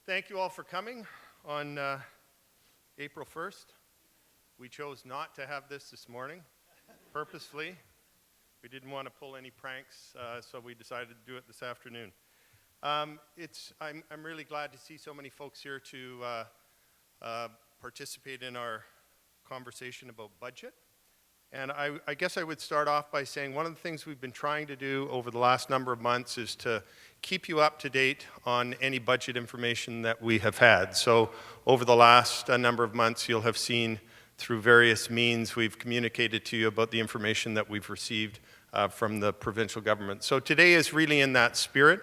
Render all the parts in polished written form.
Thank you all for coming on April 1st. We chose not to have this morning, purposefully. We didn't want to pull any pranks, so we decided to do it this afternoon. I'm really glad to see so many folks here to participate in our conversation about budget. And I guess I would start off by saying one of the things we've been trying to do over the last number of months is to keep you up to date on any budget information that we have had. So over the last number of months, you'll have seen through various means we've communicated to you about the information that we've received from the provincial government. So today is really in that spirit.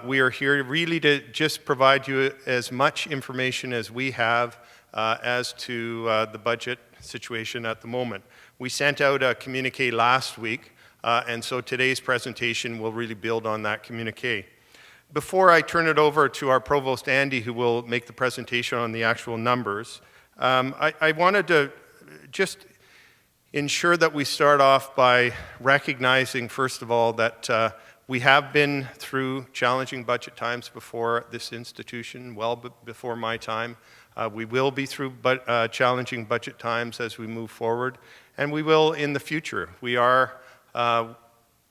We are here really to just provide you as much information as we have as to the budget situation at the moment. We sent out a communique last week, and so today's presentation will really build on that communique. Before I turn it over to our Provost Andy, who will make the presentation on the actual numbers, I wanted to just ensure that we start off by recognizing, first of all, that we have been through challenging budget times before at this institution, well before my time. We will be through challenging budget times as we move forward, and we will in the future. We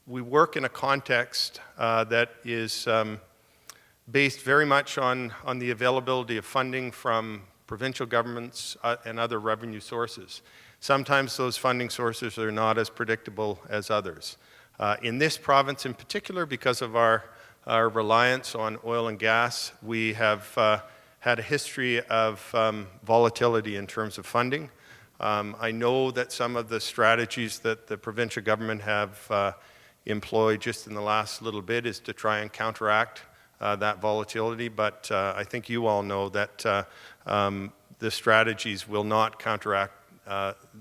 work in a context that is based very much on the availability of funding from provincial governments and other revenue sources. Sometimes those funding sources are not as predictable as others. In this province in particular, because of our reliance on oil and gas, we have had a history of volatility in terms of funding. I know that some of the strategies that the provincial government have employed just in the last little bit is to try and counteract that volatility, but I think you all know that the strategies will not counteract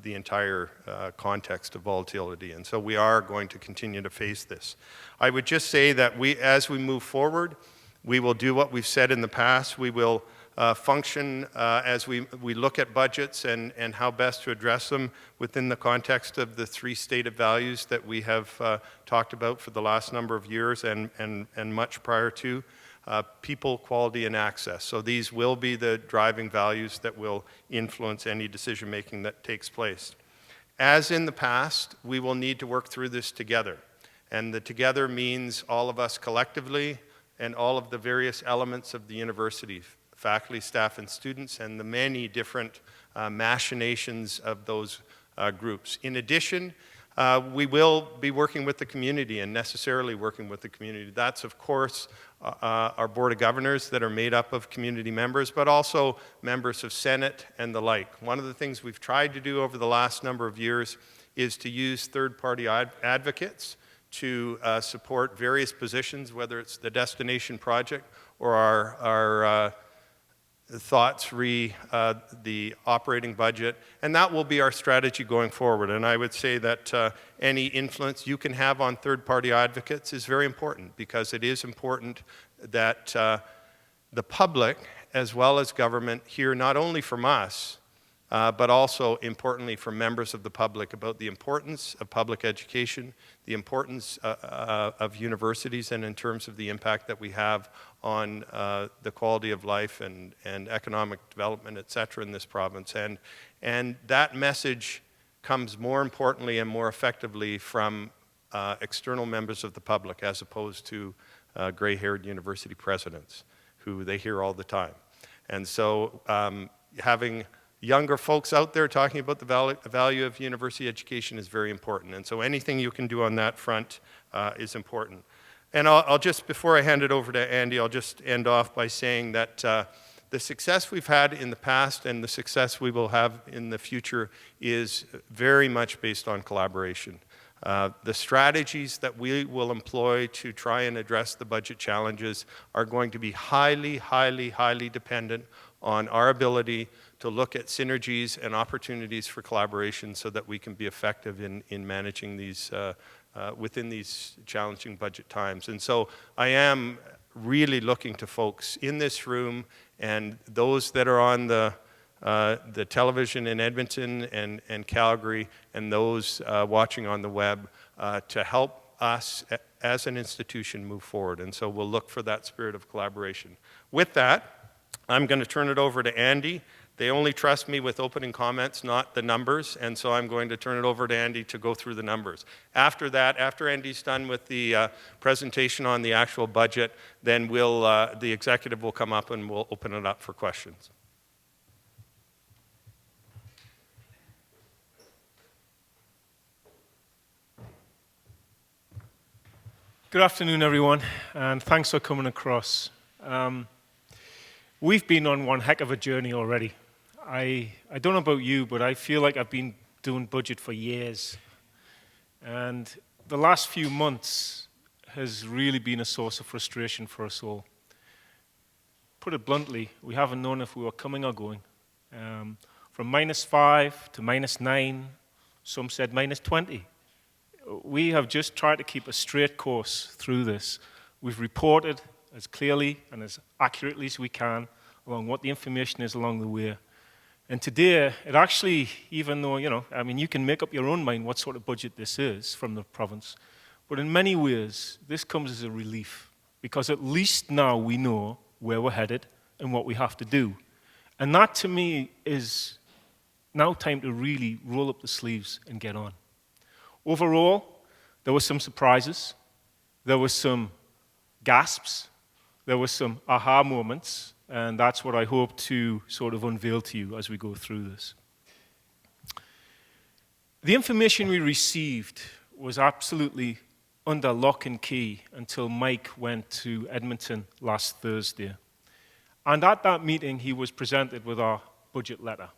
the entire context of volatility, and so we are going to continue to face this. I would just say that as we move forward, we will do what we've said in the past. We will function as we look at budgets and how best to address them within the context of the three stated values that we have talked about for the last number of years and much prior to. People, quality, and access. So these will be the driving values that will influence any decision-making that takes place. As in the past, we will need to work through this together. And the together means all of us collectively and all of the various elements of the university, faculty, staff, and students, and the many different machinations of those groups. In addition, we will be working with the community and necessarily working with the community. That's, of course, our Board of Governors that are made up of community members, but also members of Senate and the like. One of the things we've tried to do over the last number of years is to use third-party advocates to support various positions, whether it's the Destination Project or our thoughts re the operating budget, and that will be our strategy going forward. And I would say that any influence you can have on third-party advocates is very important, because it is important that the public, as well as government, hear not only from us, but also importantly from members of the public about the importance of public education, the importance of universities, and in terms of the impact that we have on the quality of life and economic development, et cetera, in this province. And that message comes more importantly and more effectively from external members of the public, as opposed to gray-haired university presidents, who they hear all the time. And so having younger folks out there talking about the value of university education is very important. And so anything you can do on that front is important. And I'll just, before I hand it over to Andy, I'll just end off by saying that the success we've had in the past and the success we will have in the future is very much based on collaboration. The strategies that we will employ to try and address the budget challenges are going to be highly, highly, highly dependent on our ability to look at synergies and opportunities for collaboration so that we can be effective in managing these within these challenging budget times. And so I am really looking to folks in this room and those that are on the television in Edmonton and Calgary, and those watching on the web to help us as an institution move forward. And so we'll look for that spirit of collaboration. With that, I'm going to turn it over to Andy. They only trust me with opening comments, not the numbers, and so I'm going to turn it over to Andy to go through the numbers. After that, after Andy's done with the presentation on the actual budget, then the executive will come up and we'll open it up for questions. Good afternoon, everyone, and thanks for coming across. We've been on one heck of a journey already. I don't know about you, but I feel like I've been doing budget for years. And the last few months has really been a source of frustration for us all. Put it bluntly, we haven't known if we were coming or going. From -5 to -9, some said -20. We have just tried to keep a straight course through this. We've reported as clearly and as accurately as we can along what the information is along the way. And today, it actually, even though, you can make up your own mind what sort of budget this is from the province, but in many ways, this comes as a relief, because at least now we know where we're headed and what we have to do. And that, to me, is now time to really roll up the sleeves and get on. Overall, there were some surprises, there were some gasps, there were some aha moments, and that's what I hope to sort of unveil to you as we go through this. The information we received was absolutely under lock and key until Mike went to Edmonton last Thursday. And at that meeting, he was presented with our budget letter.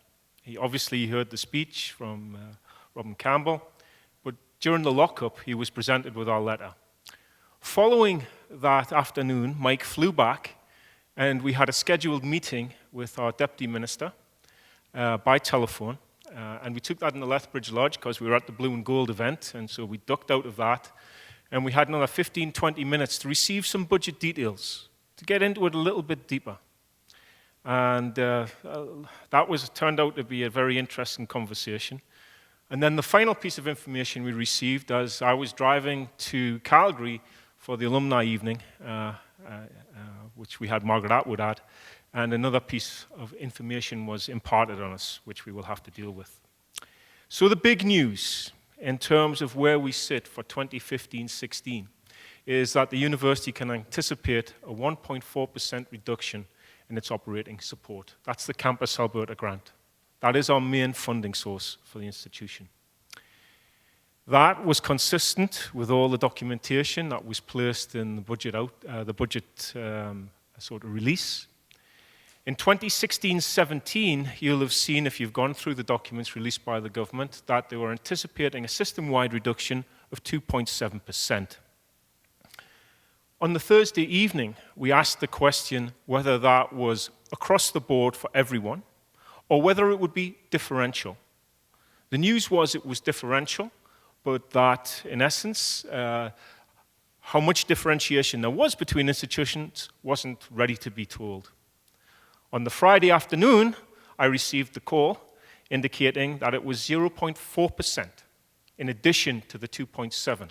He obviously heard the speech from Robin Campbell, but during the lockup, he was presented with our letter. Following that afternoon, Mike flew back, and we had a scheduled meeting with our Deputy Minister by telephone. And we took that in the Lethbridge Lodge because we were at the Blue and Gold event, and so we ducked out of that. And we had another 15, 20 minutes to receive some budget details, to get into it a little bit deeper. And that turned out to be a very interesting conversation. And then the final piece of information we received as I was driving to Calgary for the alumni evening, which we had Margaret Atwood at, and another piece of information was imparted on us, which we will have to deal with. So the big news in terms of where we sit for 2015-16 is that the university can anticipate a 1.4% reduction in its operating support. That's the Campus Alberta grant. That is our main funding source for the institution. That was consistent with all the documentation that was placed in the budget sort of release. In 2016-17, you'll have seen, if you've gone through the documents released by the government, that they were anticipating a system-wide reduction of 2.7%. On the Thursday evening, we asked the question whether that was across the board for everyone, or whether it would be differential. The news was it was differential, but that, in essence, how much differentiation there was between institutions wasn't ready to be told. On the Friday afternoon, I received the call indicating that it was 0.4% in addition to the 2.7%.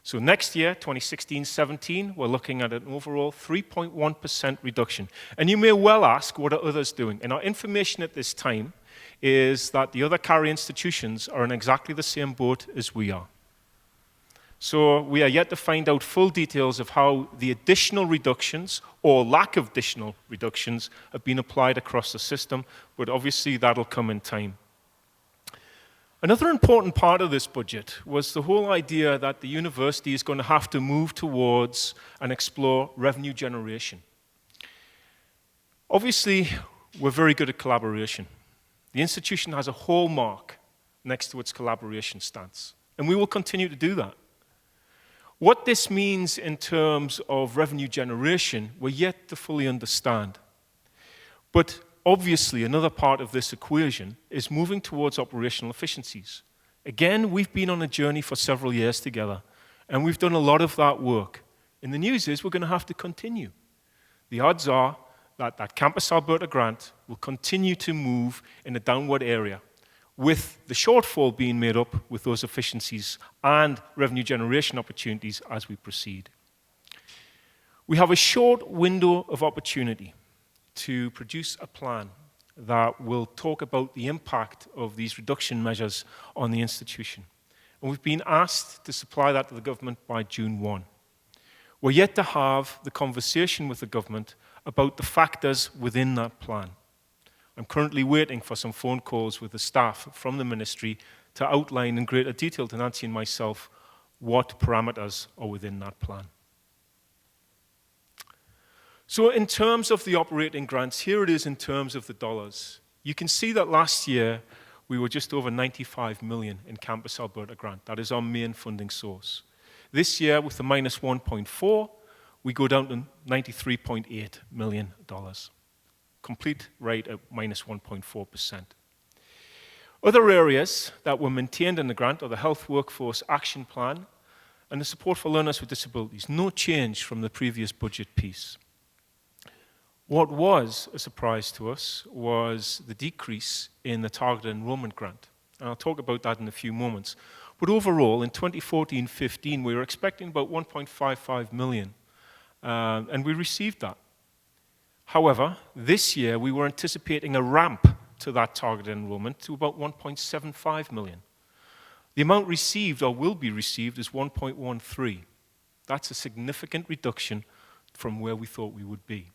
So next year, 2016-17, we're looking at an overall 3.1% reduction. And you may well ask, what are others doing? And our information at this time is that the other CARI institutions are in exactly the same boat as we are. So we are yet to find out full details of how the additional reductions or lack of additional reductions have been applied across the system, but obviously that'll come in time. Another important part of this budget was the whole idea that the university is going to have to move towards and explore revenue generation. Obviously, we're very good at collaboration. The institution has a hallmark next to its collaboration stance, and we will continue to do that. What this means in terms of revenue generation, we're yet to fully understand. But obviously, another part of this equation is moving towards operational efficiencies. Again, we've been on a journey for several years together, and we've done a lot of that work. And the news is we're going to have to continue. The odds are that that Campus Alberta grant will continue to move in a downward area, with the shortfall being made up with those efficiencies and revenue generation opportunities as we proceed. We have a short window of opportunity to produce a plan that will talk about the impact of these reduction measures on the institution. And we've been asked to supply that to the government by June 1. We're yet to have the conversation with the government about the factors within that plan. I'm currently waiting for some phone calls with the staff from the ministry to outline in greater detail to Nancy and myself what parameters are within that plan. So in terms of the operating grants, here it is in terms of the dollars. You can see that last year we were just over 95 million in Campus Alberta grant. That is our main funding source. This year, with the minus 1.4, we go down to $93.8 million. Complete rate at minus 1.4%. Other areas that were maintained in the grant are the Health Workforce Action Plan and the support for learners with disabilities. No change from the previous budget piece. What was a surprise to us was the decrease in the targeted enrollment grant. And I'll talk about that in a few moments. But overall, in 2014-15, we were expecting about 1.55 million, and we received that. However, this year we were anticipating a ramp to that targeted enrollment to about 1.75 million. The amount received or will be received is 1.13. That's a significant reduction from where we thought we would be.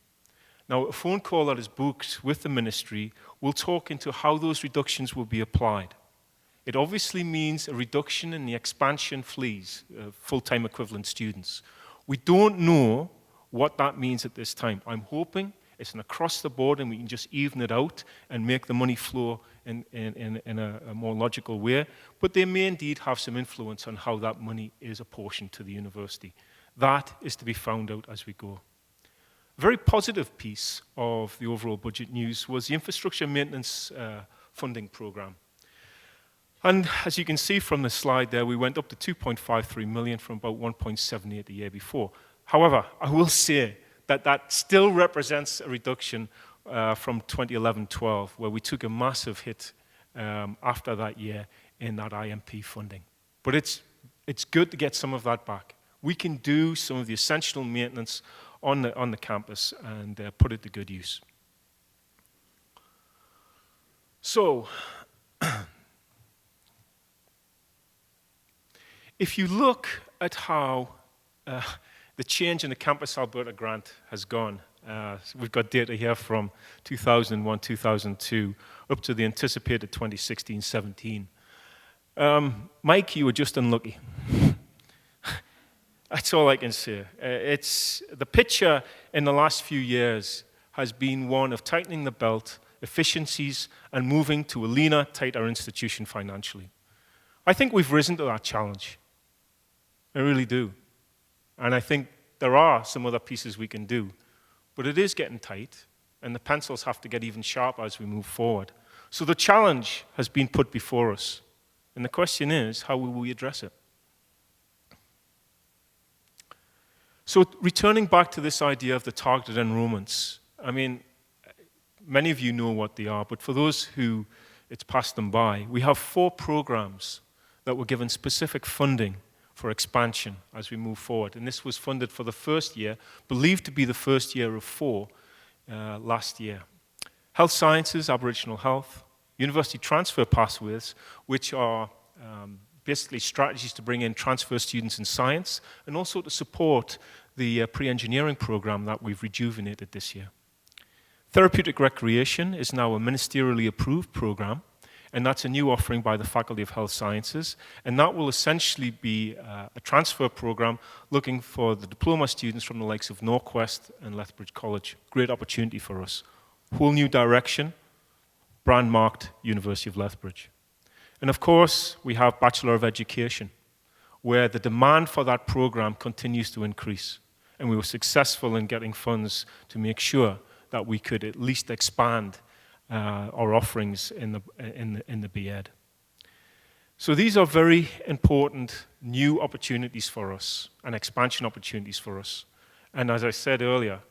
Now, a phone call that is booked with the ministry will talk into how those reductions will be applied. It obviously means a reduction in the expansion FLEs, full-time equivalent students. We don't know what that means at this time. I'm hoping it's an across the board and we can just even it out and make the money flow in a more logical way. But they may indeed have some influence on how that money is apportioned to the university. That is to be found out as we go. A very positive piece of the overall budget news was the infrastructure maintenance funding program. And as you can see from the slide there, we went up to 2.53 million from about 1.78 the year before. However, I will say that that still represents a reduction from 2011-12, where we took a massive hit after that year in that IMP funding. But it's good to get some of that back. We can do some of the essential maintenance on the campus and put it to good use. So, if you look at how the change in the Campus Alberta grant has gone, we've got data here from 2001, 2002, up to the anticipated 2016-17. Mike, you were just unlucky. That's all I can say. The picture in the last few years has been one of tightening the belt, efficiencies, and moving to a leaner, tighter institution financially. I think we've risen to that challenge. I really do. And I think there are some other pieces we can do. But it is getting tight, and the pencils have to get even sharper as we move forward. So the challenge has been put before us. And the question is, how will we address it? So returning back to this idea of the targeted enrollments, I mean, many of you know what they are, but for those who it's passed them by, we have 4 programs that were given specific funding for expansion as we move forward. And this was funded for the first year, believed to be the first year of 4 last year. Health Sciences, Aboriginal Health, University Transfer Pathways, which are basically strategies to bring in transfer students in science, and also to support the pre-engineering program that we've rejuvenated this year. Therapeutic Recreation is now a ministerially approved program, and that's a new offering by the Faculty of Health Sciences, and that will essentially be a transfer program looking for the diploma students from the likes of Norquest and Lethbridge College. Great opportunity for us. Whole new direction, brand-marked University of Lethbridge. And of course, we have Bachelor of Education, where the demand for that program continues to increase. And we were successful in getting funds to make sure that we could at least expand our offerings in the BEd. So these are very important new opportunities for us and expansion opportunities for us. And as I said earlier,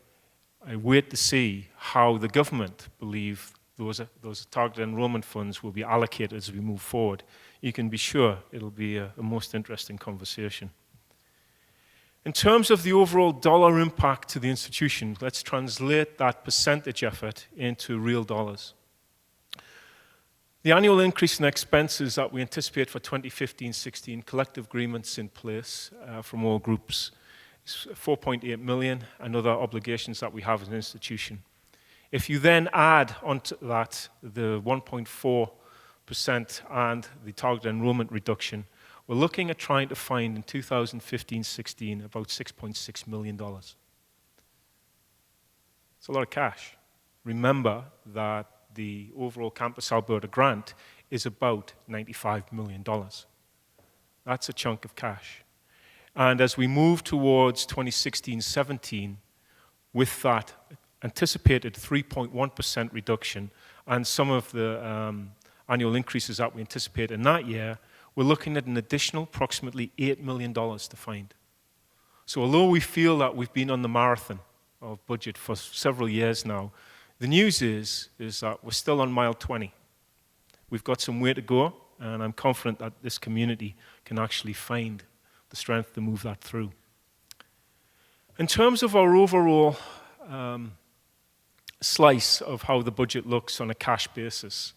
I wait to see how the government believe those targeted enrollment funds will be allocated as we move forward. You can be sure it'll be a most interesting conversation. In terms of the overall dollar impact to the institution, let's translate that percentage effort into real dollars. The annual increase in expenses that we anticipate for 2015-16, collective agreements in place from all groups, is 4.8 million, and other obligations that we have as an institution. If you then add onto that the 1.4% and the target enrollment reduction, we're looking at trying to find in 2015-16 about $6.6 million. It's a lot of cash. Remember that the overall Campus Alberta grant is about $95 million. That's a chunk of cash. And as we move towards 2016-17, with that anticipated 3.1% reduction and some of the annual increases that we anticipate in that year, we're looking at an additional approximately $8 million to find. So although we feel that we've been on the marathon of budget for several years now, the news is that we're still on mile 20. We've got some way to go, and I'm confident that this community can actually find the strength to move that through. In terms of our overall slice of how the budget looks on a cash basis,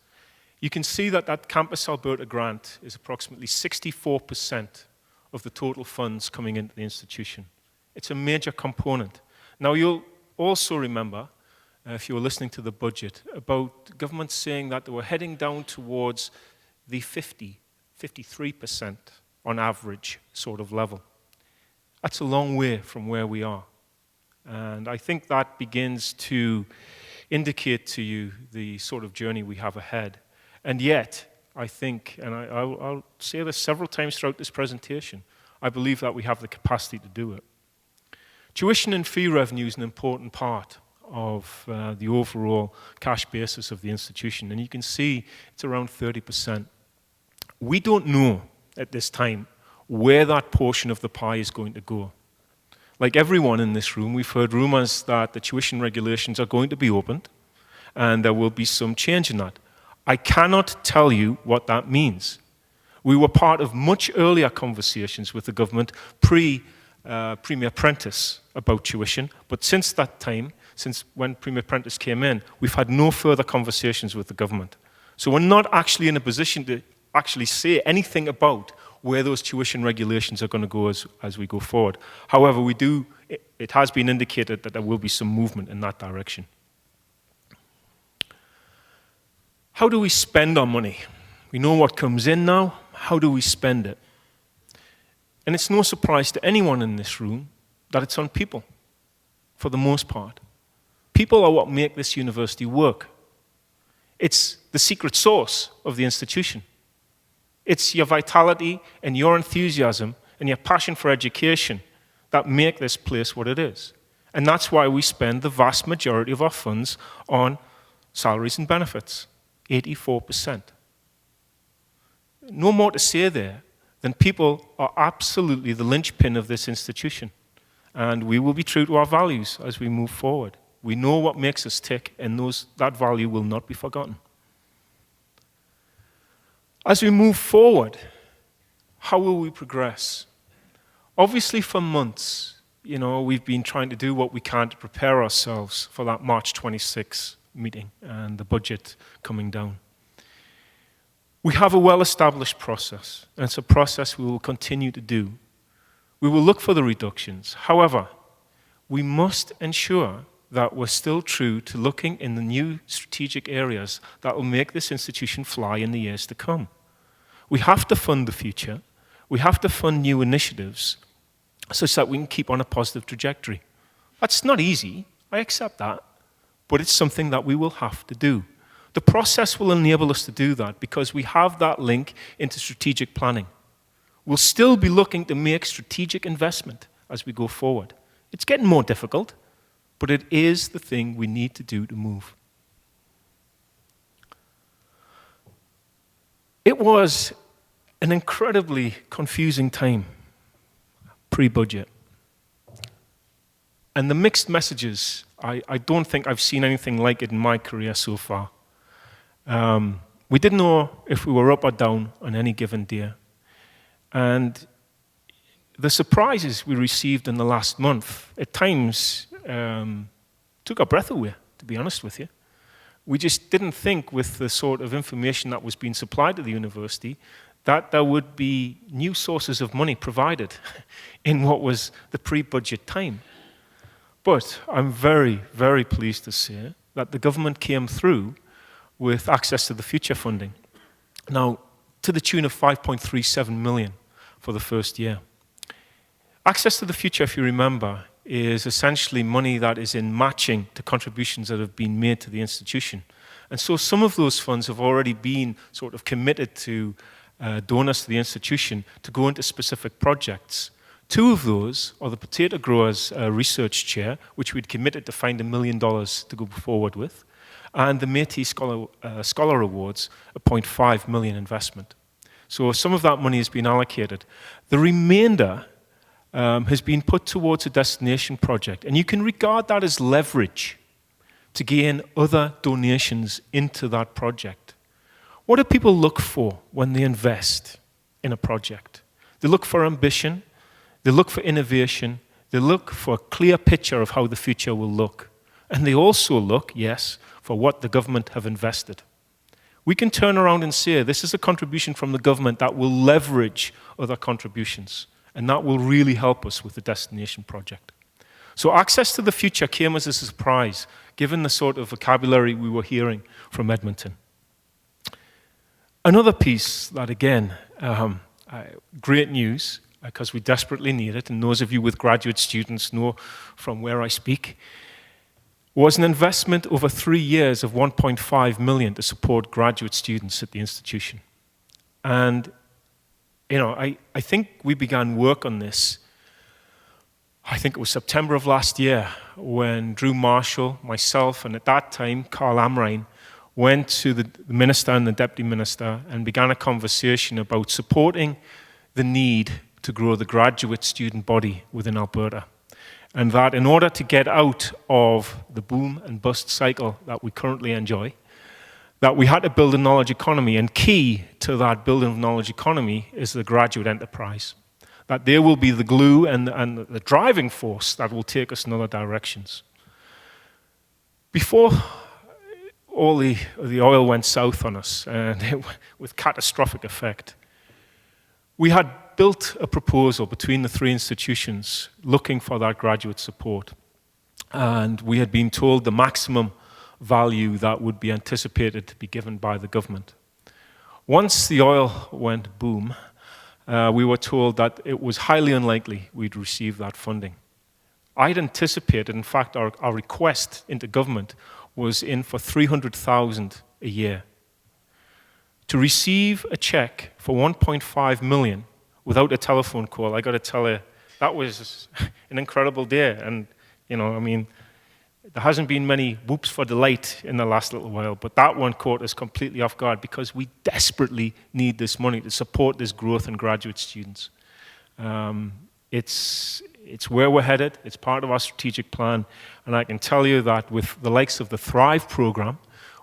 you can see that that Campus Alberta grant is approximately 64% of the total funds coming into the institution. It's a major component. Now, you'll also remember, if you were listening to the budget, about government saying that they were heading down towards the 53% on average sort of level. That's a long way from where we are. And I think that begins to indicate to you the sort of journey we have ahead. And yet, I think, and I'll say this several times throughout this presentation, I believe that we have the capacity to do it. Tuition and fee revenue is an important part of the overall cash basis of the institution. And you can see it's around 30%. We don't know at this time where that portion of the pie is going to go. Like everyone in this room, we've heard rumors that the tuition regulations are going to be opened and there will be some change in that. I cannot tell you what that means. We were part of much earlier conversations with the government pre-Premier Prentice about tuition, but since that time, since when Premier Prentice came in, we've had no further conversations with the government. So we're not actually in a position to actually say anything about where those tuition regulations are going to go as we go forward. However, it has been indicated that there will be some movement in that direction. How do we spend our money? We know what comes in now. How do we spend it? And it's no surprise to anyone in this room that it's on people, for the most part. People are what make this university work. It's the secret sauce of the institution. It's your vitality and your enthusiasm and your passion for education that make this place what it is. And that's why we spend the vast majority of our funds on salaries and benefits, 84%. No more to say there than people are absolutely the linchpin of this institution. And we will be true to our values as we move forward. We know what makes us tick, and that value will not be forgotten. As we move forward, how will we progress? Obviously, for months, we've been trying to do what we can to prepare ourselves for that March 26 meeting and the budget coming down. We have a well-established process, and it's a process we will continue to do. We will look for the reductions. However, we must ensure that we're still true to looking in the new strategic areas that will make this institution fly in the years to come. We have to fund the future. We have to fund new initiatives such that we can keep on a positive trajectory. That's not easy, I accept that, but it's something that we will have to do. The process will enable us to do that because we have that link into strategic planning. We'll still be looking to make strategic investment as we go forward. It's getting more difficult, but it is the thing we need to do to move. It was an incredibly confusing time, pre-budget. And the mixed messages, I don't think I've seen anything like it in my career so far. We didn't know if we were up or down on any given day. And the surprises we received in the last month at times took our breath away, to be honest with you. We just didn't think, with the sort of information that was being supplied to the university, that there would be new sources of money provided in what was the pre-budget time. But I'm very, very pleased to say that the government came through with Access to the Future funding. Now, to the tune of 5.37 million for the first year. Access to the Future, if you remember, is essentially money that is in matching to contributions that have been made to the institution. And so some of those funds have already been sort of committed to donors to the institution to go into specific projects. Two of those are the Potato Growers Research Chair, which we'd committed to find $1 million to go forward with, and the Métis Scholar Awards, a 0.5 million investment. So some of that money has been allocated. The remainder has been put towards a destination project, and you can regard that as leverage to gain other donations into that project. What do people look for when they invest in a project? They look for ambition, they look for innovation, they look for a clear picture of how the future will look. And they also look, yes, for what the government have invested. We can turn around and say this is a contribution from the government that will leverage other contributions, and that will really help us with the destination project. So Access to the Future came as a surprise, given the sort of vocabulary we were hearing from Edmonton. Another piece that, again, great news, because we desperately need it, and those of you with graduate students know from where I speak, was an investment over 3 years of 1.5 million to support graduate students at the institution. And, you know, I think we began work on this, I think it was September of last year, when Drew Marshall, myself, and at that time, Carl Amrine, went to the minister and the deputy minister and began a conversation about supporting the need to grow the graduate student body within Alberta. And that in order to get out of the boom and bust cycle that we currently enjoy, that we had to build a knowledge economy, and key to that building of knowledge economy is the graduate enterprise. That there will be the glue and the driving force that will take us in other directions. Before all the oil went south on us, and with catastrophic effect, we had built a proposal between the three institutions looking for that graduate support. And we had been told the maximum value that would be anticipated to be given by the government. Once the oil went boom, we were told that it was highly unlikely we'd receive that funding. I'd anticipated, in fact, our request into government was in for $300,000 a year. To receive a check for 1.5 million without a telephone call, I got to tell you, that was an incredible day. And, you know, I mean, there hasn't been many whoops for delight in the last little while, but that one caught us completely off guard because we desperately need this money to support this growth in graduate students. It's where we're headed. It's part of our strategic plan. And I can tell you that with the likes of the Thrive program,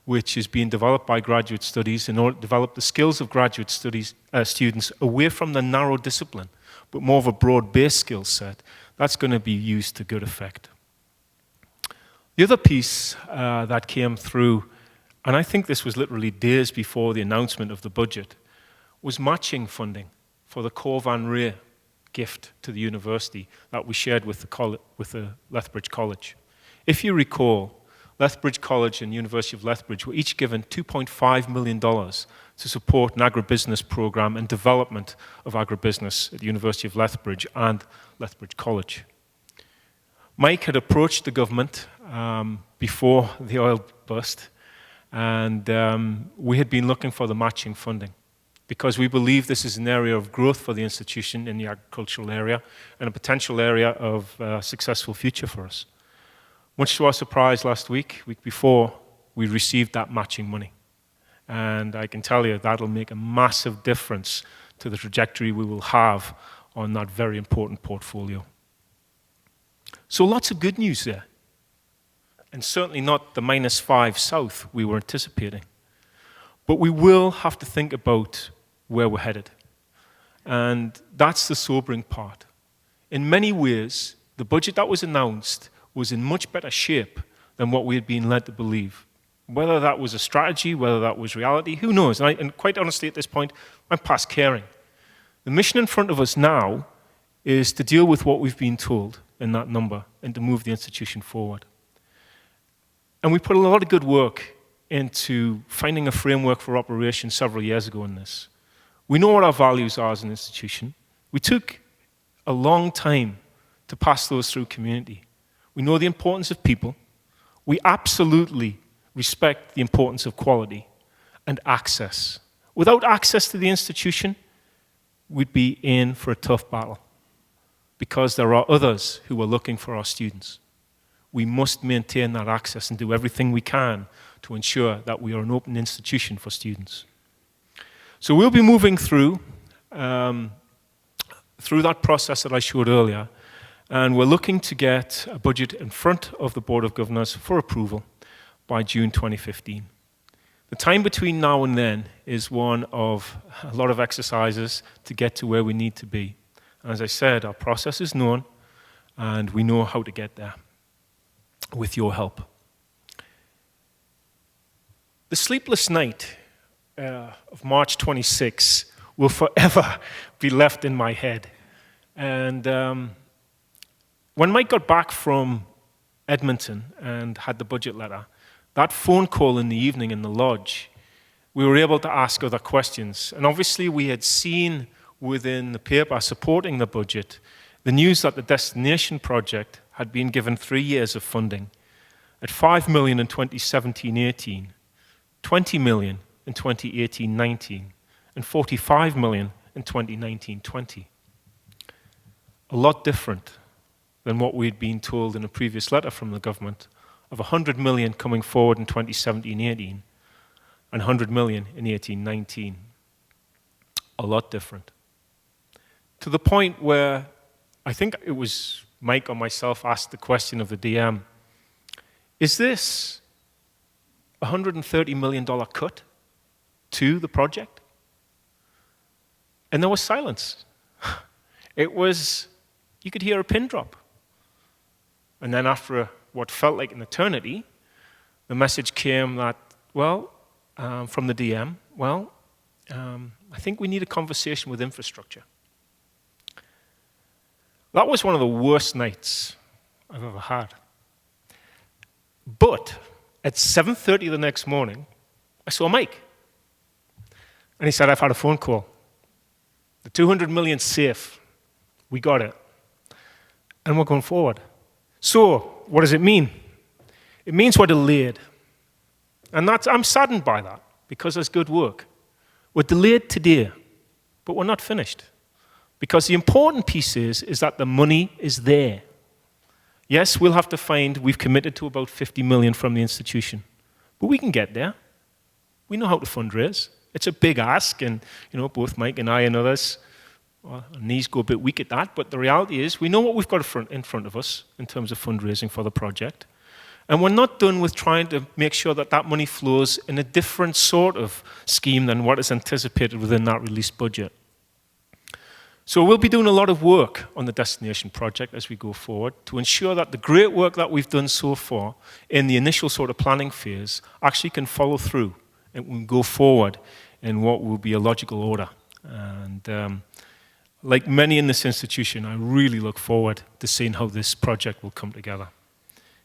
which is being developed by graduate studies in order to develop the skills of graduate studies students away from the narrow discipline, but more of a broad-based skill set, that's going to be used to good effect. The other piece that came through, and I think this was literally days before the announcement of the budget, was matching funding for the Corvan Ray gift to the university that we shared with the Lethbridge College. If you recall, Lethbridge College and University of Lethbridge were each given $2.5 million to support an agribusiness program and development of agribusiness at the University of Lethbridge and Lethbridge College. Mike had approached the government before the oil bust, and we had been looking for the matching funding because we believe this is an area of growth for the institution in the agricultural area and a potential area of successful future for us. Much to our surprise last week before, we received that matching money. And I can tell you that'll make a massive difference to the trajectory we will have on that very important portfolio. So lots of good news there. And certainly not the -5 south we were anticipating. But we will have to think about where we're headed. And that's the sobering part. in many ways, the budget that was announced was in much better shape than what we had been led to believe. Whether that was a strategy, whether that was reality, who knows? And quite honestly, at this point, I'm past caring. The mission in front of us now is to deal with what we've been told in that number and to move the institution forward. And we put a lot of good work into finding a framework for operation several years ago in this. We know what our values are as an institution. We took a long time to pass those through community. We know the importance of people. We absolutely respect the importance of quality and access. Without access to the institution, we'd be in for a tough battle because there are others who are looking for our students. We must maintain that access and do everything we can to ensure that we are an open institution for students. So we'll be moving through that process that I showed earlier, and we're looking to get a budget in front of the Board of Governors for approval by June 2015. The time between now and then is one of a lot of exercises to get to where we need to be. And as I said, our process is known, and we know how to get there with your help. The sleepless night of March 26 will forever be left in my head. And when Mike got back from Edmonton and had the budget letter, that phone call in the evening in the lodge, we were able to ask other questions. And obviously we had seen within the paper supporting the budget the news that the Destination Project had been given 3 years of funding at $5 million in 2017-18, $20 million in 2018-19, and $45 million in 2019-20. A lot different than what we had been told in a previous letter from the government of $100 million coming forward in 2017-18 and $100 million in 18-19. A lot different. To the point where I think it was Mike or myself asked the question of the DM, is this a $130 million cut to the project? And there was silence. It was, you could hear a pin drop. And then after what felt like an eternity, the message came that, well, from the DM, well, I think we need a conversation with infrastructure. That was one of the worst nights I've ever had. But at 7:30 the next morning, I saw Mike. And he said, I've had a phone call. The $200 million's safe. We got it. And we're going forward. So, what does it mean? It means we're delayed. And I'm saddened by that, because there's good work. We're delayed today, but we're not finished. Because the important piece is that the money is there. Yes, we'll have to find, we've committed to about $50 million from the institution. But we can get there. We know how to fundraise. It's a big ask, and both Mike and I and others, our knees go a bit weak at that, but the reality is we know what we've got in front of us in terms of fundraising for the project. And we're not done with trying to make sure that that money flows in a different sort of scheme than what is anticipated within that released budget. So we'll be doing a lot of work on the Destination Project as we go forward to ensure that the great work that we've done so far in the initial sort of planning phase actually can follow through and we can go forward in what will be a logical order. And like many in this institution, I really look forward to seeing how this project will come together.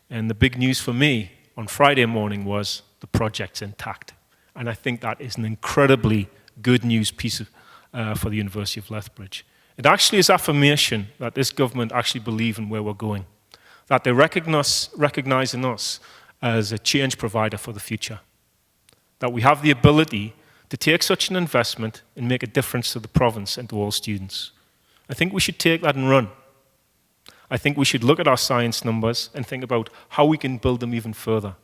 And the big news for me on Friday morning was the project's intact. And I think that is an incredibly good news piece for the University of Lethbridge. It actually is affirmation that this government actually believes in where we're going, that they recognize in us as a change provider for the future, that we have the ability to take such an investment and make a difference to the province and to all students. I think we should take that and run. I think we should look at our science numbers and think about how we can build them even further.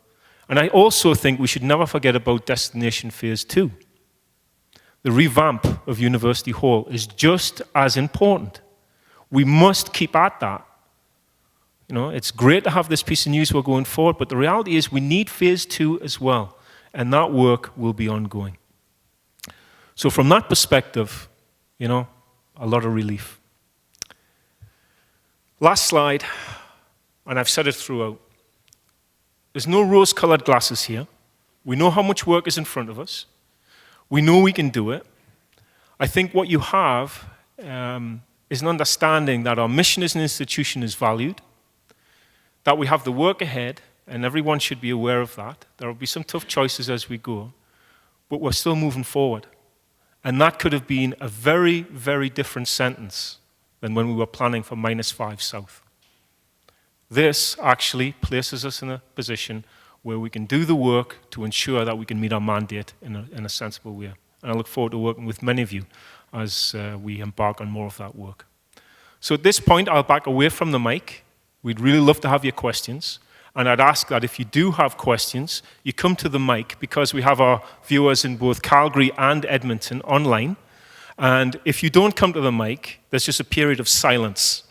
And I also think we should never forget about Destination Phase 2. The revamp of University Hall is just as important. We must keep at that. It's great to have this piece of news we're going forward, but the reality is we need Phase 2 as well, and that work will be ongoing. So from that perspective, a lot of relief. Last slide, and I've said it throughout. There's no rose-colored glasses here. We know how much work is in front of us. We know we can do it. I think what you have is an understanding that our mission as an institution is valued, that we have the work ahead, and everyone should be aware of that. There will be some tough choices as we go, but we're still moving forward. And that could have been a very, very different sentence than when we were planning for -5 south. This actually places us in a position where we can do the work to ensure that we can meet our mandate in a sensible way. And I look forward to working with many of you as we embark on more of that work. So at this point, I'll back away from the mic. We'd really love to have your questions. And I'd ask that if you do have questions, you come to the mic, because we have our viewers in both Calgary and Edmonton online. And if you don't come to the mic, there's just a period of silence.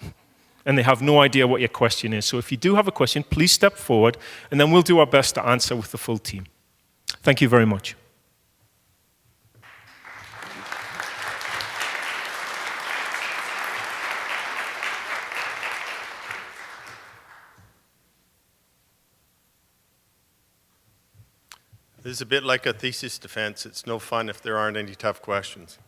And they have no idea what your question is. So if you do have a question, please step forward, and then we'll do our best to answer with the full team. Thank you very much. This is a bit like a thesis defense. It's no fun if there aren't any tough questions.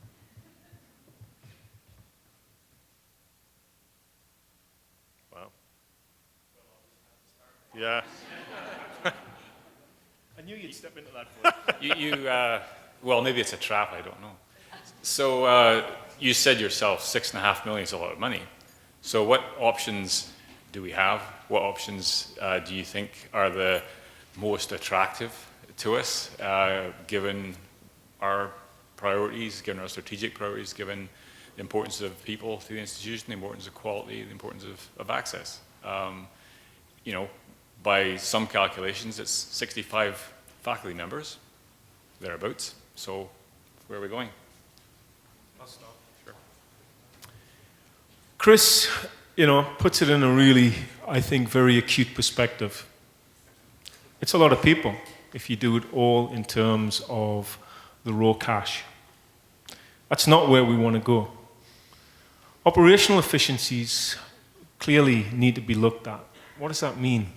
Wow. Yeah. I knew you'd step into that. Well, maybe it's a trap, I don't know. So you said yourself, $6.5 million is a lot of money. So what options do we have? What options do you think are the most attractive to us, given our priorities, given our strategic priorities, given the importance of people to the institution, the importance of quality, the importance of access? You know, by some calculations, it's 65 faculty members, thereabouts. So where are we going? I'll stop. Sure. Chris, puts it in a really, I think, very acute perspective. It's a lot of people if you do it all in terms of the raw cash. That's not where we want to go. Operational efficiencies clearly need to be looked at. What does that mean?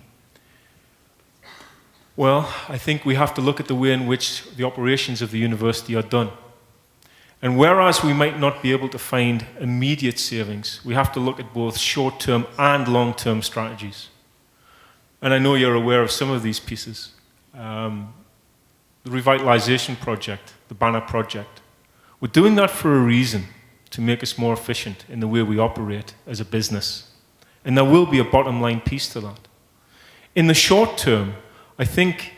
Well, I think we have to look at the way in which the operations of the university are done. And whereas we might not be able to find immediate savings, we have to look at both short-term and long-term strategies. And I know you're aware of some of these pieces. The revitalization project, the Banner project. We're doing that for a reason, to make us more efficient in the way we operate as a business. And there will be a bottom line piece to that. In the short term, I think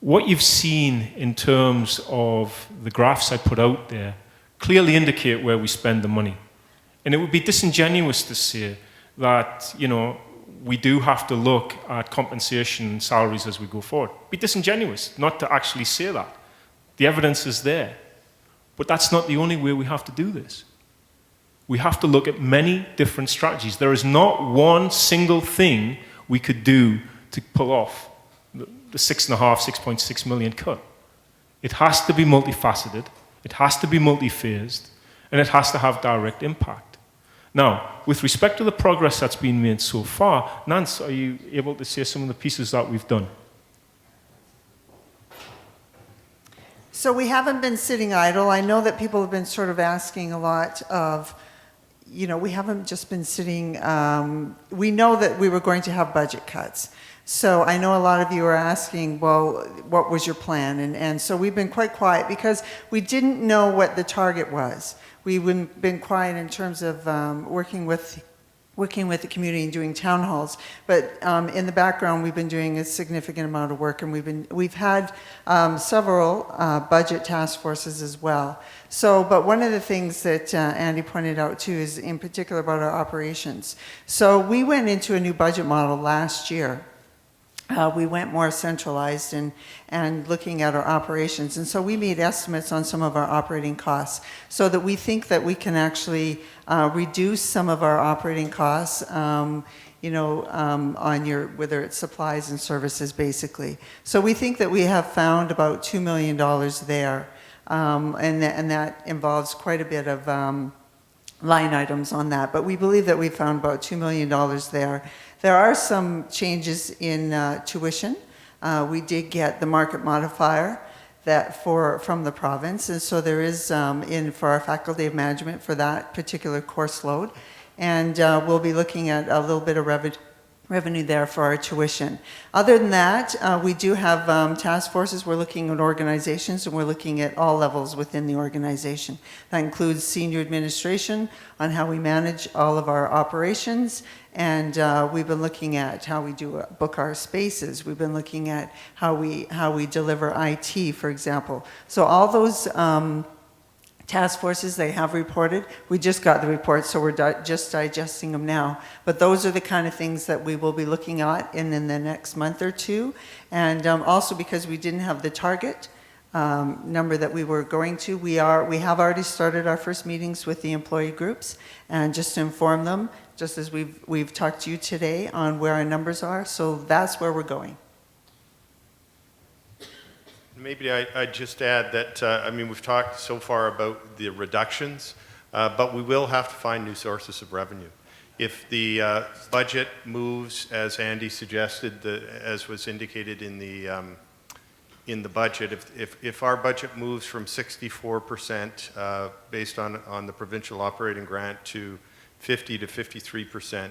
what you've seen in terms of the graphs I put out there clearly indicate where we spend the money. And it would be disingenuous to say that, we do have to look at compensation and salaries as we go forward. It'd be disingenuous not to actually say that. The evidence is there. But that's not the only way we have to do this. We have to look at many different strategies. There is not one single thing we could do to pull off the 6.6 million cut. It has to be multifaceted, it has to be multi-phased, and it has to have direct impact. Now, with respect to the progress that's been made so far, Nance, are you able to say some of the pieces that we've done? So we haven't been sitting idle. I know that people have been sort of asking a lot of, we haven't just been sitting, we know that we were going to have budget cuts. So I know a lot of you are asking, well, what was your plan? And so we've been quite quiet because we didn't know what the target was. We've been quiet in terms of working with the community and doing town halls. But in the background, we've been doing a significant amount of work, and we've had several budget task forces as well. So, but one of the things that Andy pointed out too is in particular about our operations. So we went into a new budget model last year. We went more centralized and looking at our operations. And so we made estimates on some of our operating costs so that we think that we can actually reduce some of our operating costs, on whether it's supplies and services, basically. So we think that we have found about $2 million there. And that involves quite a bit of line items on that, but we believe that we found about $2 million there. There are some changes in tuition. We did get the market modifier from the province, and so there is for our Faculty of Management for that particular course load, and we'll be looking at a little bit of revenue there for our tuition. Other than that, we do have task forces. We're looking at organizations, and we're looking at all levels within the organization. That includes senior administration on how we manage all of our operations, and we've been looking at how we book our spaces. We've been looking at how we deliver IT, for example. So all those task forces, they have reported. We just got the report, so we're just digesting them now. But those are the kind of things that we will be looking at in the next month or two. And also because we didn't have the target number that we were going to, we have already started our first meetings with the employee groups, and just to inform them, just as we've talked to you today on where our numbers are. So that's where we're going. Maybe I'd just add that, I mean, we've talked so far about the reductions, but we will have to find new sources of revenue. If the budget moves, as Andy suggested, as was indicated in the budget, if our budget moves from 64% based on the provincial operating grant to 50 to 53%,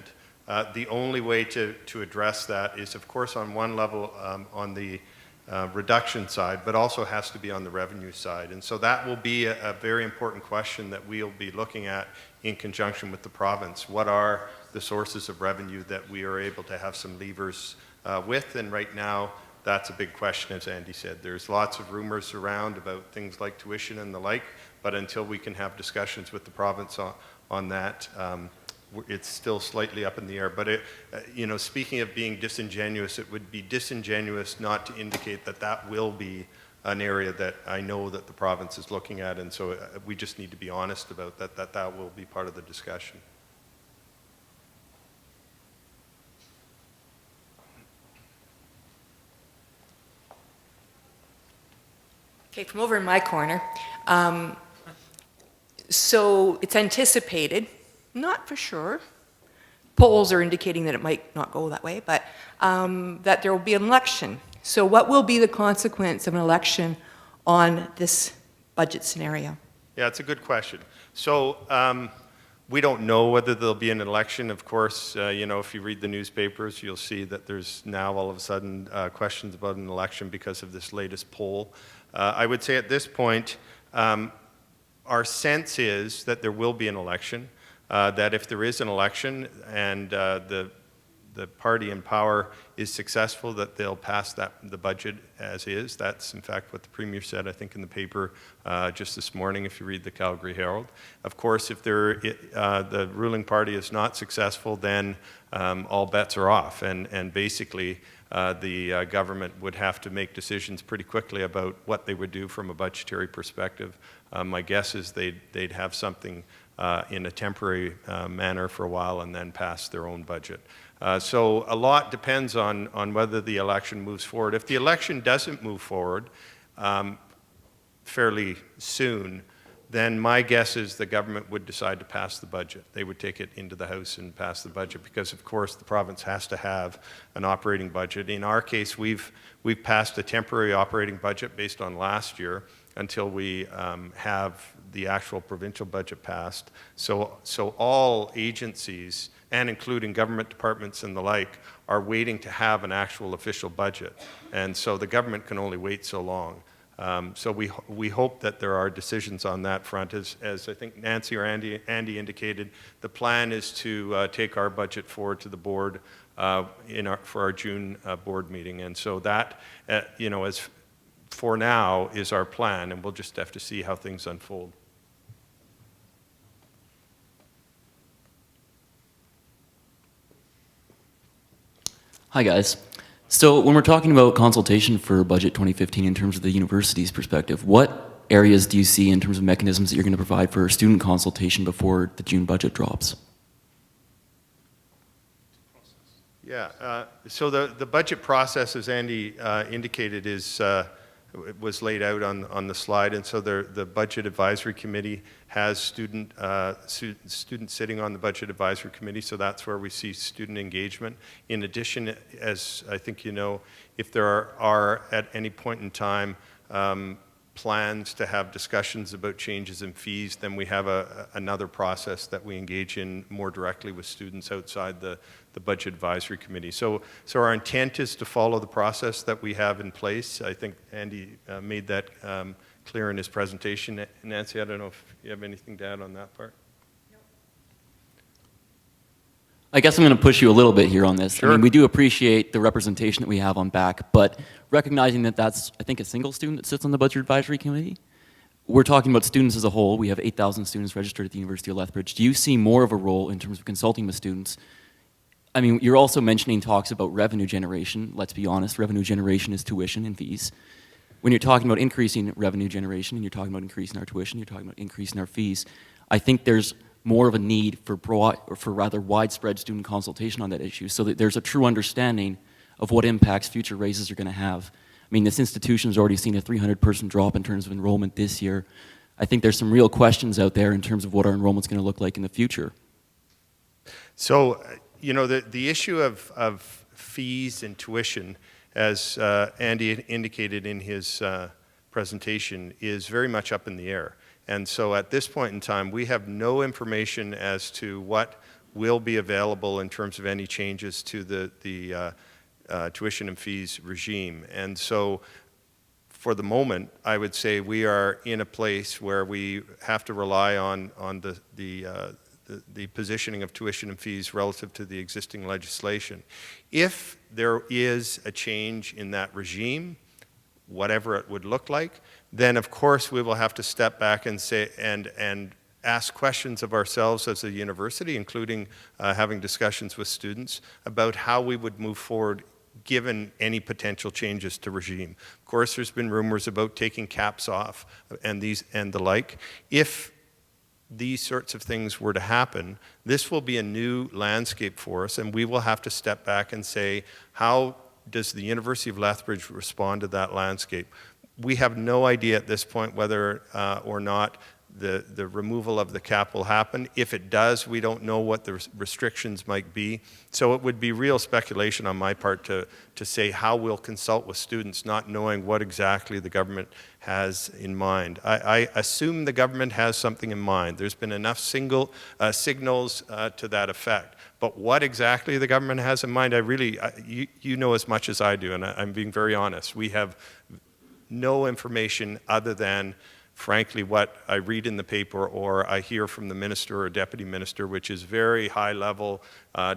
the only way to address that is, of course, on one level on the reduction side, but also has to be on the revenue side. And so that will be a very important question that we'll be looking at in conjunction with the province. What are the sources of revenue that we are able to have some levers with? And right now, that's a big question, as Andy said. There's lots of rumors around about things like tuition and the like, but until we can have discussions with the province on that, it's still slightly up in the air. But speaking of being disingenuous, it would be disingenuous not to indicate that that will be an area that I know that the province is looking at, and so we just need to be honest about that will be part of the discussion. Okay, from over in my corner. So it's anticipated, not for sure, polls are indicating that it might not go that way, but that there will be an election. So what will be the consequence of an election on this budget scenario? Yeah, it's a good question. So we don't know whether there'll be an election. Of course, if you read the newspapers, you'll see that there's now all of a sudden questions about an election because of this latest poll. I would say at this point, our sense is that there will be an election, that if there is an election and the party in power is successful, that they'll pass the budget as is. That's, in fact, what the Premier said, I think, in the paper just this morning, if you read the Calgary Herald. Of course, if the ruling party is not successful, then all bets are off. And basically, the government would have to make decisions pretty quickly about what they would do from a budgetary perspective. My guess is they'd have something in a temporary manner for a while and then pass their own budget. So a lot depends on whether the election moves forward. If the election doesn't move forward fairly soon, then my guess is the government would decide to pass the budget. They would take it into the House and pass the budget because, of course, the province has to have an operating budget. In our case, we've passed a temporary operating budget based on last year until we have the actual provincial budget passed. So all agencies, and including government departments and the like, are waiting to have an actual official budget. And so the government can only wait so long. So we hope that there are decisions on that front. As I think Nancy or Andy indicated, the plan is to take our budget forward to the board for our June board meeting. And so that, as for now, is our plan, and we'll just have to see how things unfold. Hi, guys. So when we're talking about consultation for Budget 2015 in terms of the university's perspective, what areas do you see in terms of mechanisms that you're going to provide for student consultation before the June budget drops? Yeah, so the budget process, as Andy indicated, is it was laid out on the slide. And so the Budget Advisory Committee has students sitting on the Budget Advisory Committee, so that's where we see student engagement. In addition, as I think you know, if there are at any point in time plans to have discussions about changes in fees, then we have another process that we engage in more directly with students outside the Budget Advisory Committee. So our intent is to follow the process that we have in place. I think Andy made that clear in his presentation. Nancy, I don't know if you have anything to add on that part? I guess I'm going to push you a little bit here on this. Sure. I mean, we do appreciate the representation that we have on back, but recognizing that that's, I think, a single student that sits on the Budget Advisory Committee, we're talking about students as a whole. We have 8,000 students registered at the University of Lethbridge. Do you see more of a role in terms of consulting with students? I mean, you're also mentioning talks about revenue generation. Let's be honest, revenue generation is tuition and fees. When you're talking about increasing revenue generation and you're talking about increasing our tuition, you're talking about increasing our fees, I think there's more of a need for rather widespread student consultation on that issue so that there's a true understanding of what impacts future raises are going to have. I mean, this institution's already seen a 300-person drop in terms of enrollment this year. I think there's some real questions out there in terms of what our enrollment's going to look like in the future. So, you know, the issue of fees and tuition, as Andy indicated in his presentation, is very much up in the air. And so at this point in time, we have no information as to what will be available in terms of any changes to the tuition and fees regime. And so for the moment, I would say we are in a place where we have to rely on the positioning of tuition and fees relative to the existing legislation. If there is a change in that regime, whatever it would look like, then of course we will have to step back and say and ask questions of ourselves as a university, including having discussions with students about how we would move forward given any potential changes to regime. Of course, there's been rumors about taking caps off and the like. If these sorts of things were to happen, this will be a new landscape for us, and we will have to step back and say, how does the University of Lethbridge respond to that landscape? We have no idea at this point whether or not the removal of the cap will happen. If it does, we don't know what the restrictions might be. So it would be real speculation on my part to say how we'll consult with students, not knowing what exactly the government has in mind. I assume the government has something in mind. There's been enough signals to that effect. But what exactly the government has in mind, you know as much as I do, and I'm being very honest. We have no information other than, frankly, what I read in the paper or I hear from the minister or deputy minister, which is very high-level